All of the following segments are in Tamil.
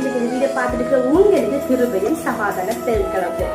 இன்றைக்கு இந்த வீடியோ பார்த்துட்டு உங்களுக்கு கிருபையும் சமாதானம் பெருக்கிறது.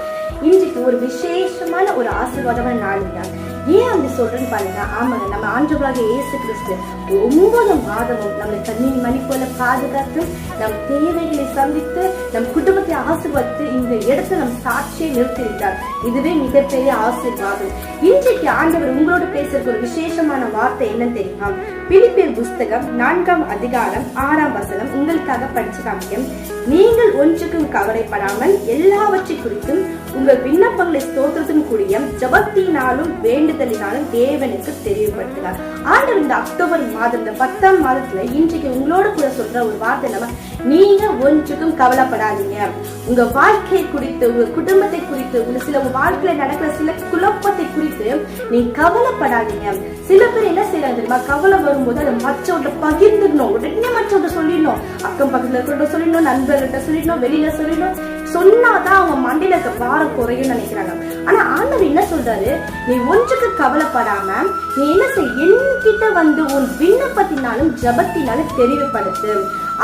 இன்றைக்கு ஒரு விசேஷமான ஒரு ஆசீர்வாதமான நாள் தான். ஏன் அப்படி சொல்றேன்னு பாருங்க, ஆமாங்க, நம்ம ஆண்டவராக இயேசு கிறிஸ்து 9 மாதமும் நம்மளை கண்ணின் மணி போல பாதுகாத்து நம் தேவைகளை சந்தித்து நம் குடும்பத்தை ஆசீர்வதித்து இந்த இடத்துல நம் சாட்சியை நிறுத்தியிருக்கிறார். இதுவே மிகப்பெரிய ஆசீர்வாதம். இன்றைக்கு ஆண்டவர் உங்களோட பேசுறதுக்கு ஒரு விசேஷமான வார்த்தை என்னன்னு தெரியுமா? பிலிப்பியர் புஸ்தகம் 4ஆம் அதிகாரம் 6ஆம் வசனம் உங்களுக்காக படிச்சு காமிக்கும். நீங்கள் ஒன்றுக்கும் கவலைப்படாமல் எல்லாவற்றை குறித்தும் உங்கள் விண்ணப்பங்களை ஸ்தோத்திரத்தின் கூடிய ஜபத்தினாலும் வேண்டுதலினாலும் தேவனுக்கு தெரியப்படுத்தினார். ஆண்டவர் இந்த அக்டோபர் மாதம், இந்த 10ஆம் மாதத்துல இன்றைக்கு உங்களோட கூட சொல்ற ஒரு வார்த்தை நம்ம, நீங்க ஒன்றுக்கும் கவலைப்படாதீங்க. உங்க வாழ்க்கை குறித்து, உங்க குடும்பத்தை குறித்து, உங்க வாழ்க்கையில நடக்கிற சில குழப்பத்தை குறித்து நீங்க கவலைப்படாதீங்க. சில பேர் என்ன செய்யறாங்க தெரியுமா? கவலை வரும்போது அதை மற்றவர்கிட்ட பகிர்ந்துடணும், உடனே மற்றவர்கிட்ட சொல்லிடணும், அக்கம் பக்கத்துல இருக்கிற சொல்லிடணும், நண்பர்கிட்ட சொல்லிடணும், வெளியில சொல்லிடணும். சொன்னாதான் அவங்க மண்டையில இருக்க பாரம் குறையும் நினைக்கிறாங்க. ஆனா ஆண்டவர் என்ன சொல்றாரு? நீ ஒன்றுக்கு கவலைப்படாம நீ என்ன செய், என்கிட்ட வந்து உன் விண்ணப்பத்தினாலும் ஜபத்தினாலும் தெரிவுபடுத்து.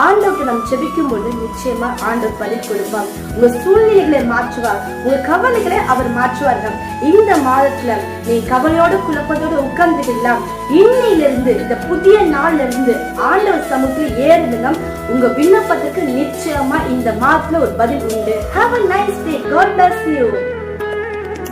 ஆண்டவருக்கு நம்ம ஜெபிக்கும் போது நிச்சயமா ஆண்டவர் பதில் கொடுப்பார். உங்க சூழ்நிலைகளை மாற்றுவார், உங்க கவலைகளை அவர் மாற்றுவார்கள். இந்த மாதத்துல நீ கவலையோட குழப்பத்தோட உட்கார்ந்துக்கலாம். இன்னையிலிருந்து, இந்த புதிய நாள்ல இருந்து ஆண்டவர் சமூகத்தில் ஏறுங்க. உங்க விண்ணப்பத்துக்கு நிச்சயமா இந்த மாதத்துல ஒரு பதில் உண்டு. Have a nice day. God bless you.